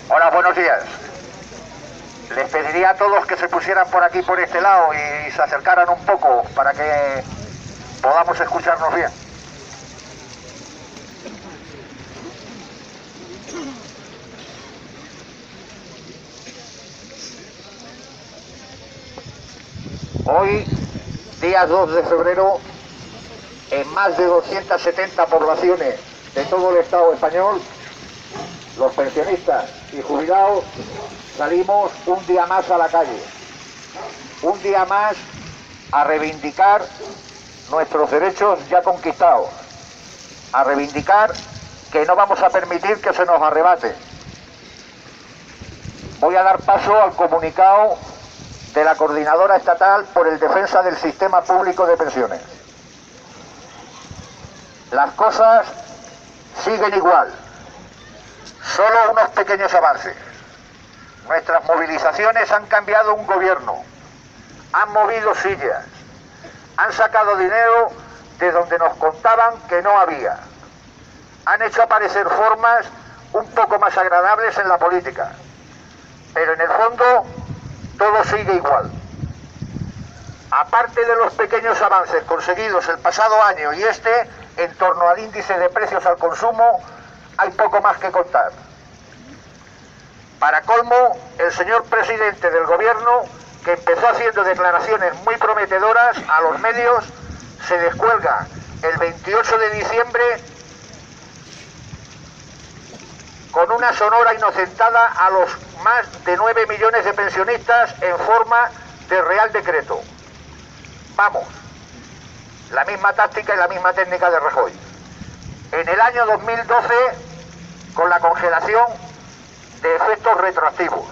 Hola, buenos días. Les pediría a todos que se pusieran por aquí, por este lado, y se acercaran un poco para que podamos escucharnos bien. Hoy, día 2 de febrero, en más de 270 poblaciones de todo el Estado español, los pensionistas y jubilados salimos un día más a la calle, un día más a reivindicar nuestros derechos ya conquistados, a reivindicar que no vamos a permitir que se nos arrebate. Voy a dar paso al comunicado de la Coordinadora Estatal por el Defensa del Sistema Público de Pensiones. Las cosas siguen igual, solo unos pequeños avances. Nuestras movilizaciones han cambiado un gobierno, han movido sillas, han sacado dinero de donde nos contaban que no había, han hecho aparecer formas un poco más agradables en la política, pero en el fondo todo sigue igual. Aparte de los pequeños avances conseguidos el pasado año y en torno al índice de precios al consumo, hay poco más que contar. Para colmo, el señor presidente del gobierno, que empezó haciendo declaraciones muy prometedoras a los medios, se descuelga el 28 de diciembre con una sonora inocentada a los más de 9 millones de pensionistas en forma de Real Decreto. Vamos, la misma táctica y la misma técnica de Rajoy. En el año 2012, con la congelación de efectos retroactivos,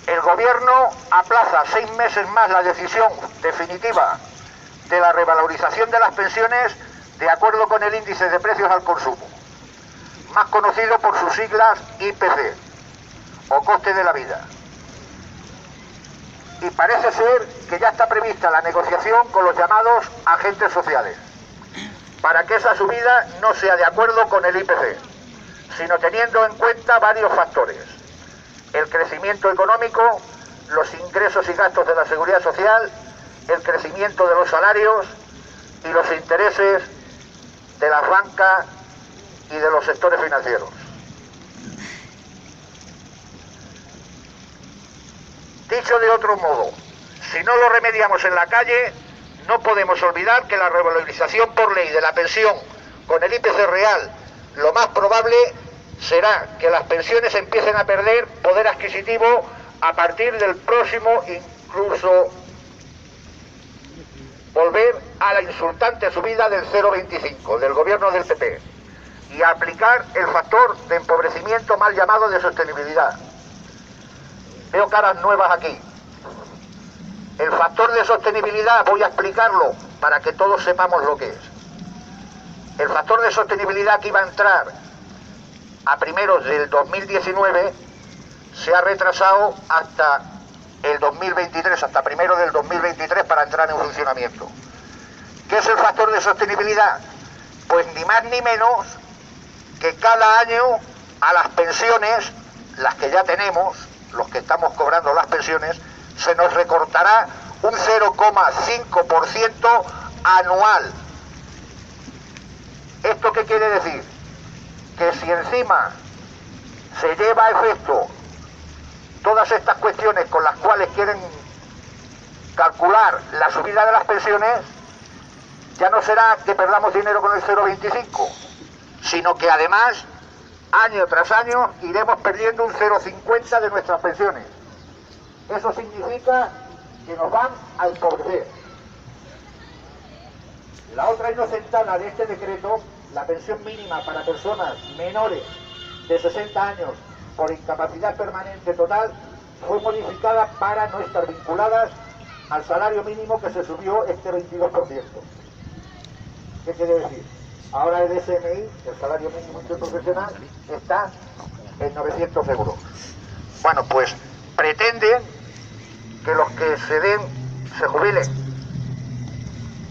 el gobierno aplaza 6 meses más la decisión definitiva de la revalorización de las pensiones de acuerdo con el índice de precios al consumo, más conocido por sus siglas IPC, o coste de la vida. Y parece ser que ya está prevista la negociación con los llamados agentes sociales, para que esa subida no sea de acuerdo con el IPC, sino teniendo en cuenta varios factores: el crecimiento económico, los ingresos y gastos de la seguridad social, el crecimiento de los salarios y los intereses de la banca y de los sectores financieros. Dicho de otro modo, si no lo remediamos en la calle, no podemos olvidar que la revalorización por ley de la pensión con el IPC real, lo más probable será que las pensiones empiecen a perder poder adquisitivo a partir del próximo, incluso volver a la insultante subida del 0,25 del gobierno del PP y a aplicar el factor de empobrecimiento mal llamado de sostenibilidad. Veo caras nuevas aquí. El factor de sostenibilidad, voy a explicarlo para que todos sepamos lo que es. El factor de sostenibilidad que iba a entrar a primeros del 2019 se ha retrasado hasta el 2023, hasta primero del 2023 para entrar en funcionamiento. ¿Qué es el factor de sostenibilidad? Pues ni más ni menos que cada año a las pensiones, las que ya tenemos, los que estamos cobrando las pensiones, se nos recortará un 0,5% anual. ¿Esto qué quiere decir? Que si encima se lleva a efecto todas estas cuestiones con las cuales quieren calcular la subida de las pensiones, ya no será que perdamos dinero con el 0,25, sino que además, año tras año, iremos perdiendo un 0,50 de nuestras pensiones. Eso significa que nos van a empobrecer. La otra inocentada de este decreto, la pensión mínima para personas menores de 60 años por incapacidad permanente total, fue modificada para no estar vinculadas al salario mínimo que se subió este 22%. ¿Qué quiere decir? Ahora el SMI, el salario mínimo interprofesional, está en 900 euros. Bueno, pues pretenden que los que se jubilen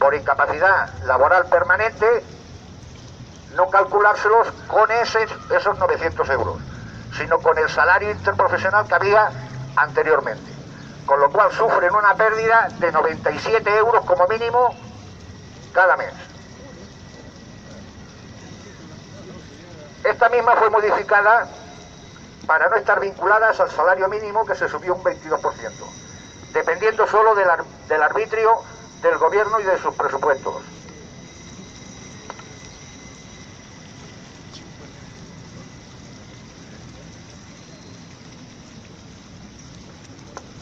por incapacidad laboral permanente no calculárselos con esos 900 euros, sino con el salario interprofesional que había anteriormente. Con lo cual sufren una pérdida de 97 euros como mínimo cada mes. Esta misma fue modificada para no estar vinculadas al salario mínimo, que se subió un 22%, dependiendo solo del arbitrio del gobierno y de sus presupuestos.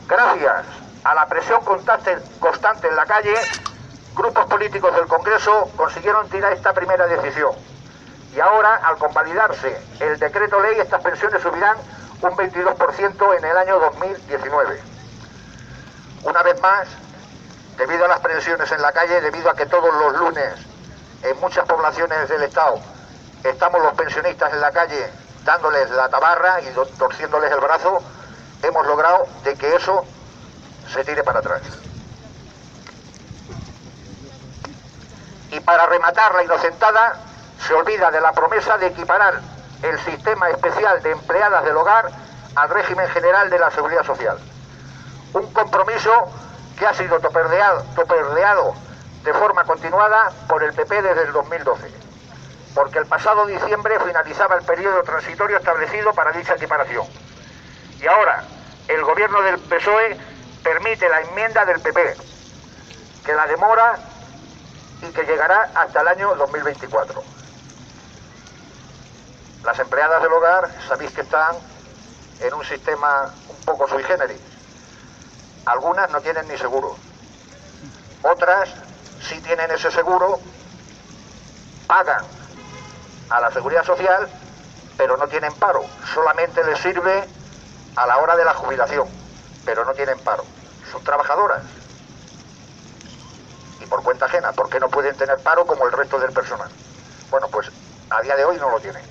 Gracias a la presión constante en la calle, grupos políticos del Congreso consiguieron tirar esta primera decisión. Y ahora, al convalidarse el decreto ley, estas pensiones subirán un 22% en el año 2019. Una vez más, debido a las presiones en la calle, debido a que todos los lunes en muchas poblaciones del Estado estamos los pensionistas en la calle dándoles la tabarra y torciéndoles el brazo, hemos logrado de que eso se tire para atrás. Y para rematar la inocentada, se olvida de la promesa de equiparar el sistema especial de empleadas del hogar al régimen general de la Seguridad Social. Un compromiso que ha sido toperdeado de forma continuada por el PP desde el 2012, porque el pasado diciembre finalizaba el periodo transitorio establecido para dicha equiparación. Y ahora el gobierno del PSOE permite la enmienda del PP, que la demora y que llegará hasta el año 2024. Las empleadas del hogar, sabéis que están en un sistema un poco sui generis. Algunas no tienen ni seguro. Otras sí tienen ese seguro, pagan a la Seguridad Social, pero no tienen paro. Solamente les sirve a la hora de la jubilación, pero no tienen paro. Son trabajadoras. Y por cuenta ajena, porque no pueden tener paro como el resto del personal. Bueno, pues a día de hoy no lo tienen.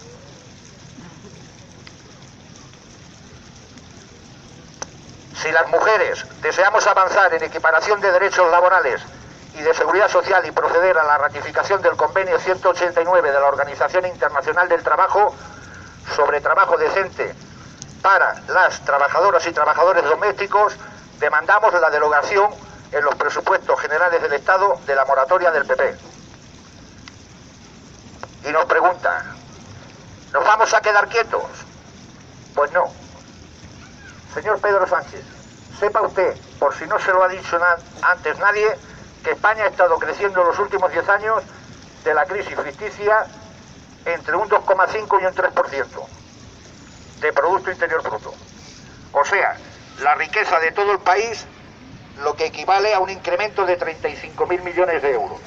Si las mujeres deseamos avanzar en equiparación de derechos laborales y de seguridad social y proceder a la ratificación del convenio 189 de la Organización Internacional del Trabajo sobre trabajo decente para las trabajadoras y trabajadores domésticos, demandamos la derogación en los presupuestos generales del Estado de la moratoria del PP. Y nos preguntan, ¿nos vamos a quedar quietos? Pues no. Señor Pedro Sánchez, sepa usted, por si no se lo ha dicho antes nadie, que España ha estado creciendo en los últimos 10 años de la crisis ficticia entre un 2,5 y un 3% de Producto Interior Bruto. O sea, la riqueza de todo el país, lo que equivale a un incremento de 35.000 millones de euros.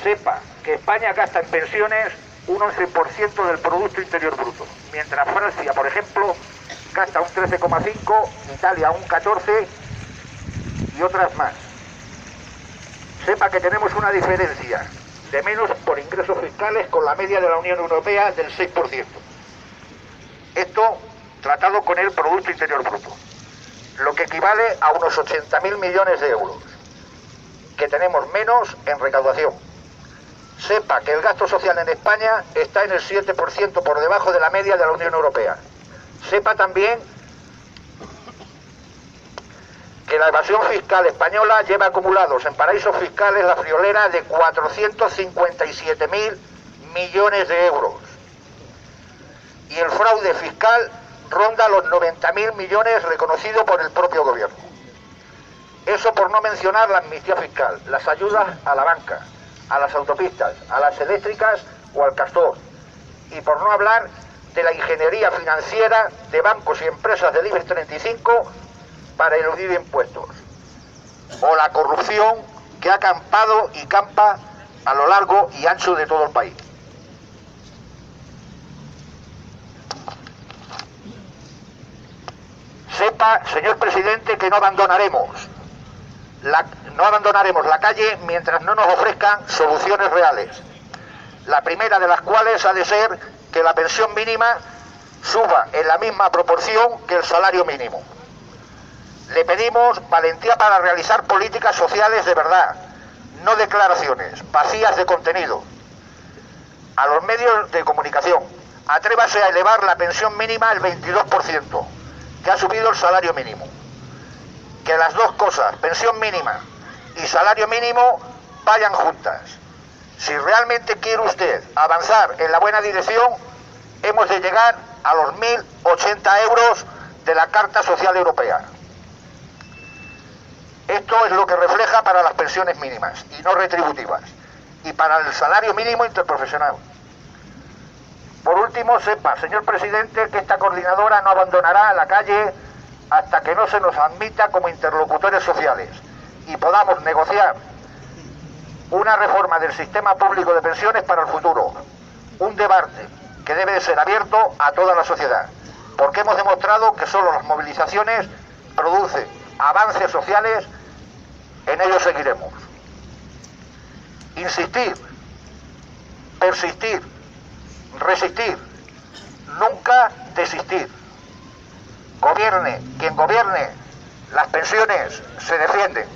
Sepa que España gasta en pensiones un 11% del Producto Interior Bruto, mientras Francia, por ejemplo, gasta un 13,5%, Italia un 14% y otras más. Sepa que tenemos una diferencia de menos por ingresos fiscales con la media de la Unión Europea del 6%. Esto tratado con el Producto Interior Bruto, lo que equivale a unos 80.000 millones de euros, que tenemos menos en recaudación. Sepa que el gasto social en España está en el 7% por debajo de la media de la Unión Europea. Sepa también que la evasión fiscal española lleva acumulados en paraísos fiscales la friolera de 457.000 millones de euros. Y el fraude fiscal ronda los 90.000 millones reconocidos por el propio gobierno. Eso por no mencionar la amnistía fiscal, las ayudas a la banca, a las autopistas, a las eléctricas o al castor. Y por no hablar de la ingeniería financiera de bancos y empresas del IBEX 35 para eludir impuestos. O la corrupción que ha campado y campa a lo largo y ancho de todo el país. Sepa, señor presidente, que no abandonaremos la calle mientras no nos ofrezcan soluciones reales. La primera de las cuales ha de ser que la pensión mínima suba en la misma proporción que el salario mínimo. Le pedimos valentía para realizar políticas sociales de verdad, no declaraciones vacías de contenido. a los medios de comunicación: atrévase a elevar la pensión mínima al 22%, que ha subido el salario mínimo. Que las dos cosas, pensión mínima y salario mínimo, vayan juntas. Si realmente quiere usted avanzar en la buena dirección, hemos de llegar a los 1.080 euros de la Carta Social Europea. Esto es lo que refleja para las pensiones mínimas y no retributivas, y para el salario mínimo interprofesional. Por último, sepa, señor presidente, que esta coordinadora no abandonará la calle hasta que no se nos admita como interlocutores sociales y podamos negociar una reforma del sistema público de pensiones para el futuro. Un debate que debe de ser abierto a toda la sociedad, porque hemos demostrado que solo las movilizaciones producen avances sociales. En ello seguiremos. Insistir, persistir, resistir, nunca desistir. Gobierne quien gobierne, las pensiones se defienden.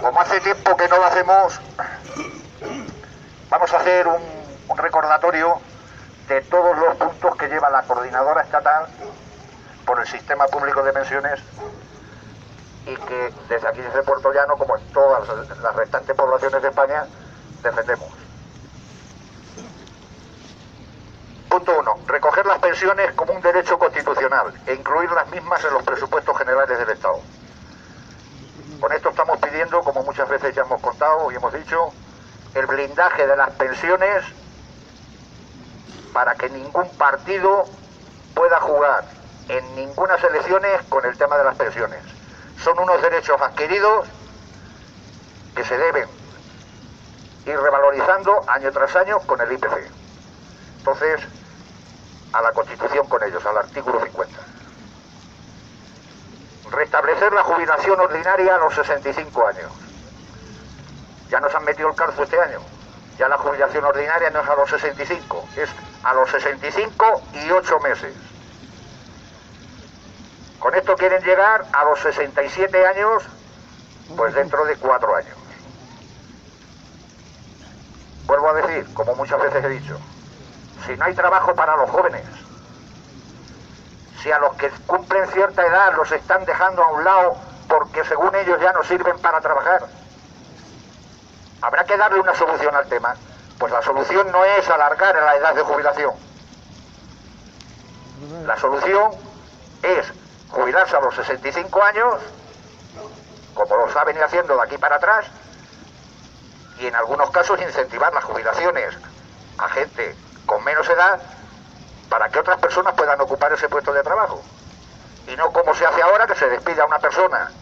Como hace tiempo que no lo hacemos, vamos a hacer un recordatorio de todos los puntos que lleva la coordinadora estatal por el sistema público de pensiones, y que desde aquí, desde Puerto Llano, como en todas las restantes poblaciones de España, defendemos. Punto 1. Recoger las pensiones como un derecho constitucional e incluir las mismas en los presupuestos generales del Estado. Con esto estamos pidiendo, como muchas veces ya hemos contado y hemos dicho, el blindaje de las pensiones para que ningún partido pueda jugar en ninguna elecciones con el tema de las pensiones. Son unos derechos adquiridos que se deben ir revalorizando año tras año con el IPC. Entonces, a la Constitución con ellos, al artículo 50. Restablecer la jubilación ordinaria a los 65 años. Ya nos han metido el calzo este año. Ya la jubilación ordinaria no es a los 65, es a los 65 y 8 meses. Con esto quieren llegar a los 67 años, pues dentro de 4 años. Vuelvo a decir, como muchas veces he dicho, si no hay trabajo para los jóvenes, si a los que cumplen cierta edad los están dejando a un lado porque según ellos ya no sirven para trabajar, habrá que darle una solución al tema. Pues la solución no es alargar la edad de jubilación. La solución es jubilarse a los 65 años, como lo ha venido haciendo de aquí para atrás, y en algunos casos incentivar las jubilaciones a gente con menos edad para que otras personas puedan ocupar ese puesto de trabajo. Y no como se hace ahora, que se despide a una persona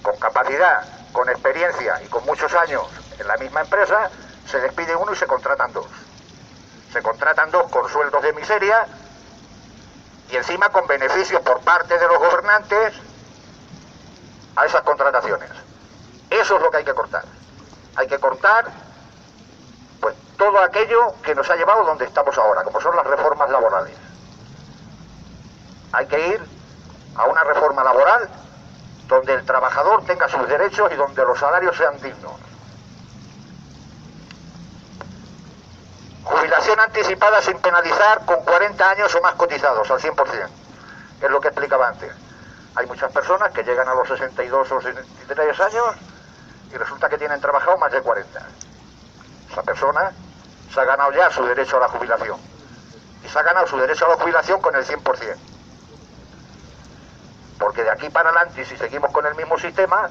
con capacidad, con experiencia y con muchos años en la misma empresa, se despide uno y se contratan dos. Se contratan dos con sueldos de miseria y encima con beneficios por parte de los gobernantes a esas contrataciones. Eso es lo que hay que cortar. Hay que cortar pues todo aquello que nos ha llevado donde estamos ahora, como son las reformas laborales. Hay que ir a una reforma laboral donde el trabajador tenga sus derechos y donde los salarios sean dignos. Jubilación anticipada sin penalizar con 40 años o más cotizados al 100%. Es lo que explicaba antes. Hay muchas personas que llegan a los 62 o 63 años y resulta que tienen trabajado más de 40. Esa persona se ha ganado ya su derecho a la jubilación. Y se ha ganado su derecho a la jubilación con el 100%. Porque de aquí para adelante, si seguimos con el mismo sistema,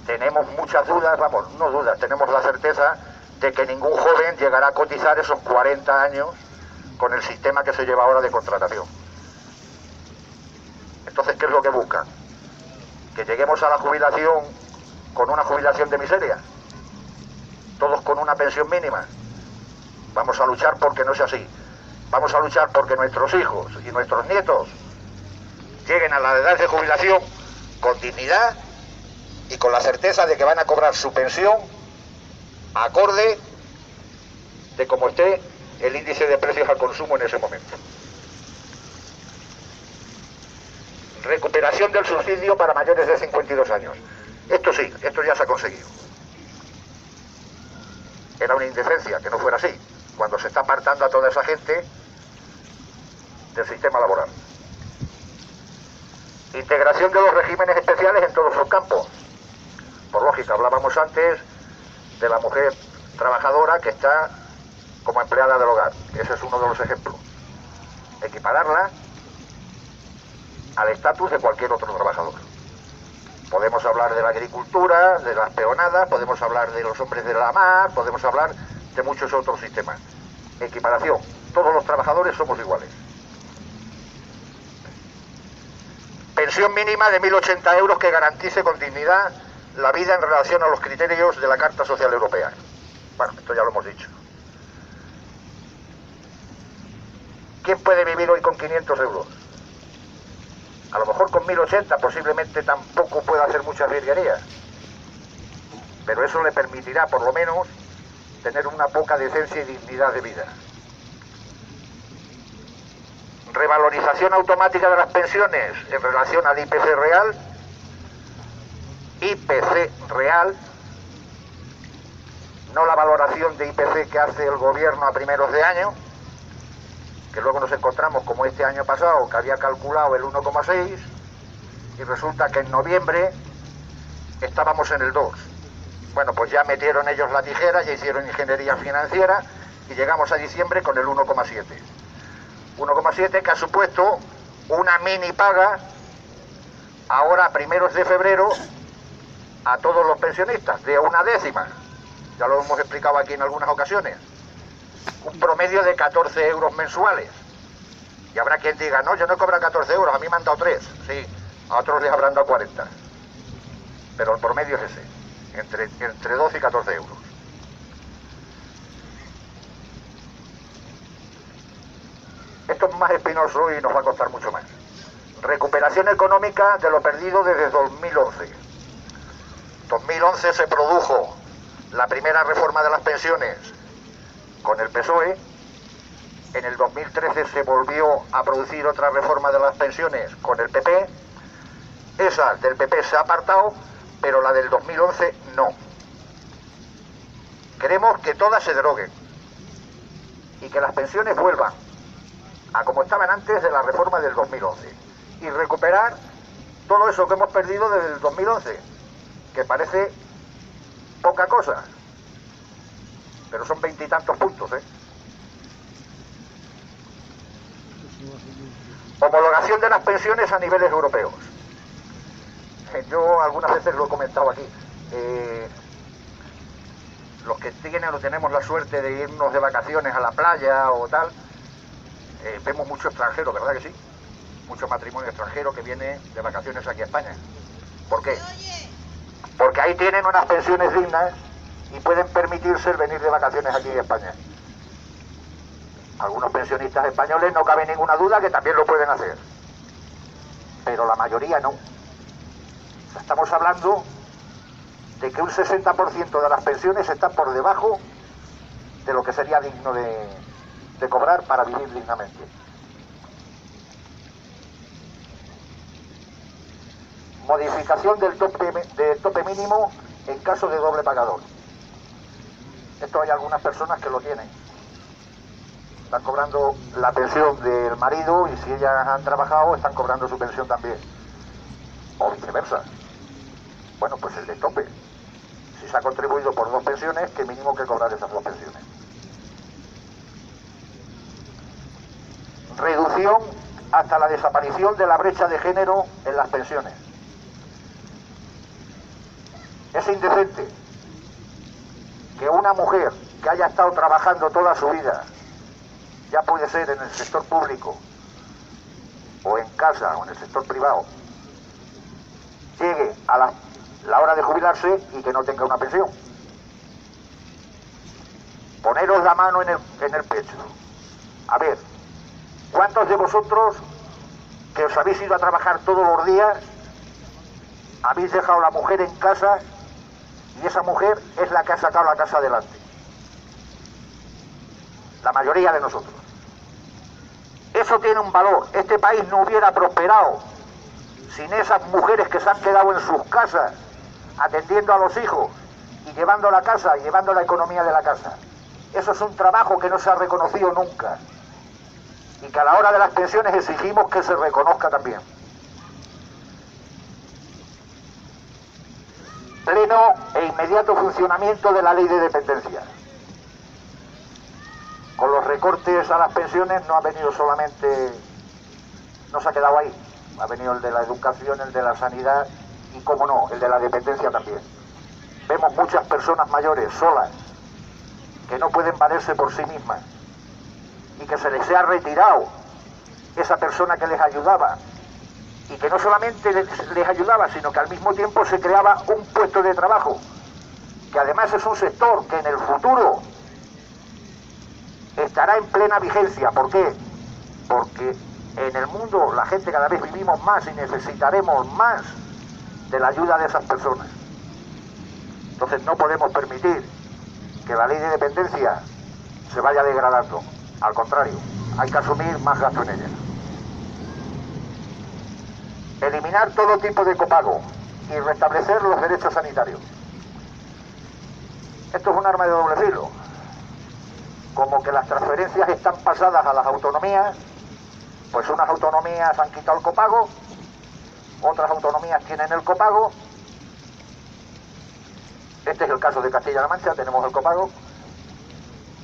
tenemos muchas dudas, vamos, no dudas, tenemos la certeza de que ningún joven llegará a cotizar esos 40 años con el sistema que se lleva ahora de contratación. Entonces, ¿qué es lo que buscan? Que lleguemos a la jubilación con una jubilación de miseria, todos con una pensión mínima. Vamos a luchar porque no sea así. Vamos a luchar porque nuestros hijos y nuestros nietos lleguen a la edad de jubilación con dignidad y con la certeza de que van a cobrar su pensión acorde de cómo esté el índice de precios al consumo en ese momento. Recuperación del subsidio para mayores de 52 años. Esto sí, esto ya se ha conseguido. Era una indecencia que no fuera así, cuando se está apartando a toda esa gente del sistema laboral. Integración de los regímenes especiales en todos sus campos. Por lógica, hablábamos antes de la mujer trabajadora que está como empleada del hogar. Ese es uno de los ejemplos. Equipararla al estatus de cualquier otro trabajador. Podemos hablar de la agricultura, de las peonadas, podemos hablar de los hombres de la mar, podemos hablar de muchos otros sistemas. Equiparación. Todos los trabajadores somos iguales. Pensión mínima de 1.080 euros que garantice con dignidad la vida en relación a los criterios de la Carta Social Europea. Bueno, esto ya lo hemos dicho. ¿Quién puede vivir hoy con 500 euros? A lo mejor con 1.080 posiblemente tampoco pueda hacer muchas virguerías. Pero eso le permitirá, por lo menos, tener una poca decencia y dignidad de vida. Revalorización automática de las pensiones en relación al IPC real. IPC real, no la valoración de IPC que hace el gobierno a primeros de año, que luego nos encontramos como este año pasado, que había calculado el 1,6 y resulta que en noviembre estábamos en el 2. Bueno, pues ya metieron ellos la tijera, ya hicieron ingeniería financiera y llegamos a diciembre con el 1,7. 1,7 que ha supuesto una mini paga ahora a primeros de febrero a todos los pensionistas, de una décima. Ya lo hemos explicado aquí en algunas ocasiones. Un promedio de 14 euros mensuales. Y habrá quien diga, no, yo no cobro 14 euros, a mí me han dado 3. Sí, a otros les habrán dado 40. Pero el promedio es ese, entre 12 y 14 euros. Esto es más espinoso y nos va a costar mucho más. Recuperación económica de lo perdido desde 2011. 2011 se produjo la primera reforma de las pensiones con el PSOE. En el 2013 se volvió a producir otra reforma de las pensiones con el PP. Esa del PP se ha apartado, pero la del 2011 no. Queremos que todas se deroguen y que las pensiones vuelvan a como estaban antes de la reforma del 2011 y recuperar todo eso que hemos perdido desde el 2011, que parece poca cosa, pero son 20 y tantos puntos, ¿eh? Homologación de las pensiones a niveles europeos. Yo algunas veces lo he comentado aquí. Los que tienen o tenemos la suerte de irnos de vacaciones a la playa o tal, vemos mucho extranjero, ¿verdad que sí? Mucho matrimonio extranjero que viene de vacaciones aquí a España. ¿Por qué? Porque ahí tienen unas pensiones dignas y pueden permitirse el venir de vacaciones aquí en España. Algunos pensionistas españoles no cabe ninguna duda que también lo pueden hacer, pero la mayoría no. Estamos hablando de que un 60% de las pensiones están por debajo de lo que sería digno de cobrar para vivir dignamente. Modificación del tope mínimo en caso de doble pagador. Esto hay algunas personas que lo tienen. Están cobrando la pensión del marido y si ellas han trabajado están cobrando su pensión también. O viceversa. Bueno, pues el de tope. Si se ha contribuido por dos pensiones, que mínimo que cobrar esas dos pensiones. Reducción hasta la desaparición de la brecha de género en las pensiones. Es indecente que una mujer que haya estado trabajando toda su vida, ya puede ser en el sector público o en casa o en el sector privado, llegue a la hora de jubilarse y que no tenga una pensión. Poneros la mano en el pecho. A ver, ¿cuántos de vosotros que os habéis ido a trabajar todos los días habéis dejado a la mujer en casa y esa mujer es la que ha sacado la casa adelante? la mayoría de nosotros. Eso tiene un valor. Este país no hubiera prosperado sin esas mujeres que se han quedado en sus casas atendiendo a los hijos y llevando la casa, y llevando la economía de la casa. Eso es un trabajo que no se ha reconocido nunca y que a la hora de las pensiones exigimos que se reconozca también. Pleno e inmediato funcionamiento de la ley de dependencia. Con los recortes a las pensiones no ha venido solamente, no se ha quedado ahí, ha venido el de la educación, el de la sanidad y, cómo no, el de la dependencia también. Vemos muchas personas mayores, solas, que no pueden valerse por sí mismas y que se les ha retirado esa persona que les ayudaba, y que no solamente les ayudaba, sino que al mismo tiempo se creaba un puesto de trabajo, que además es un sector que en el futuro estará en plena vigencia. ¿Por qué? Porque en el mundo la gente cada vez vivimos más y necesitaremos más de la ayuda de esas personas. Entonces no podemos permitir que la ley de dependencia se vaya degradando. Al contrario, hay que asumir más gasto en ella. Eliminar todo tipo de copago y restablecer los derechos sanitarios. Esto es un arma de doble filo. Como que las transferencias están pasadas a las autonomías, pues unas autonomías han quitado el copago, otras autonomías tienen el copago. Este es el caso de Castilla-La Mancha, tenemos el copago.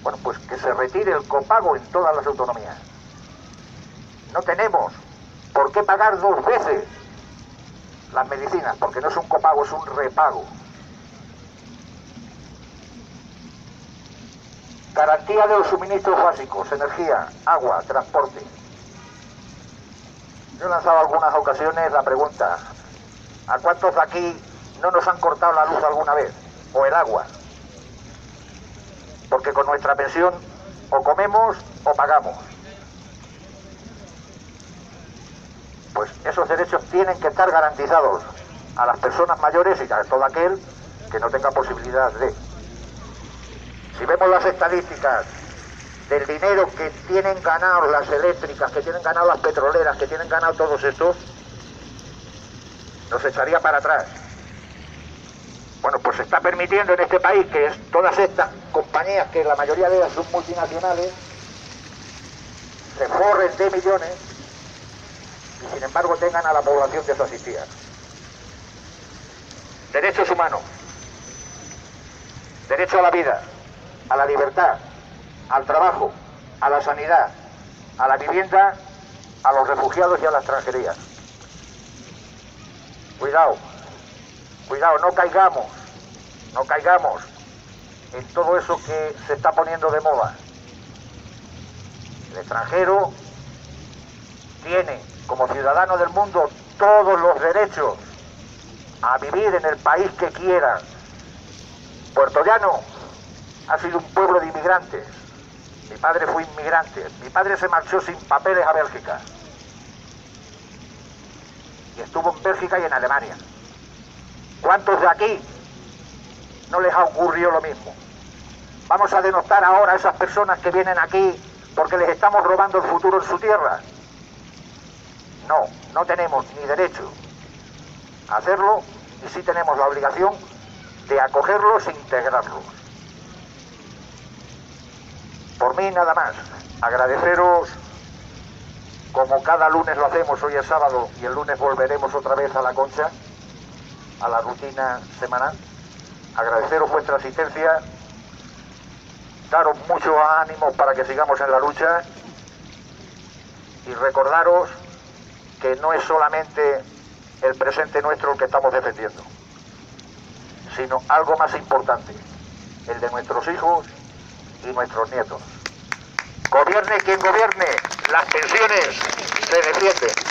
Bueno, pues que se retire el copago en todas las autonomías. No tenemos por qué pagar dos veces las medicinas, porque no es un copago, es un repago. Garantía de los suministros básicos, energía, agua, transporte. Yo he lanzado algunas ocasiones la pregunta: ¿a cuántos de aquí no nos han cortado la luz alguna vez? O el agua. Porque con nuestra pensión o comemos o pagamos. Pues esos derechos tienen que estar garantizados a las personas mayores y a todo aquel que no tenga posibilidad de. Si vemos las estadísticas del dinero que tienen ganado las eléctricas, que tienen ganado las petroleras, que tienen ganado todos estos, nos echaría para atrás. Bueno, pues se está permitiendo en este país que todas estas compañías, que la mayoría de ellas son multinacionales, se forren de millones y sin embargo tengan a la población desasistida. Derechos humanos, derecho a la vida, a la libertad, al trabajo, a la sanidad, a la vivienda, a los refugiados y a la extranjería. Cuidado, cuidado, no caigamos en todo eso que se está poniendo de moda. El extranjero tiene, como ciudadano del mundo, todos los derechos a vivir en el país que quiera. Puerto Llano ha sido un pueblo de inmigrantes. Mi padre fue inmigrante. Mi padre se marchó sin papeles a Bélgica. Y estuvo en Bélgica y en Alemania. ¿Cuántos de aquí no les ha ocurrido lo mismo? ¿Vamos a denostar ahora a esas personas que vienen aquí porque les estamos robando el futuro en su tierra? No, no tenemos ni derecho a hacerlo, y sí tenemos la obligación de acogerlos e integrarlos. Por mí nada más, agradeceros, como cada lunes lo hacemos, hoy es sábado y el lunes volveremos otra vez a la Concha, a la rutina semanal. Agradeceros vuestra asistencia, daros mucho ánimo para que sigamos en la lucha y recordaros que no es solamente el presente nuestro el que estamos defendiendo, sino algo más importante, el de nuestros hijos y nuestros nietos. Gobierne quien gobierne, las pensiones se defienden.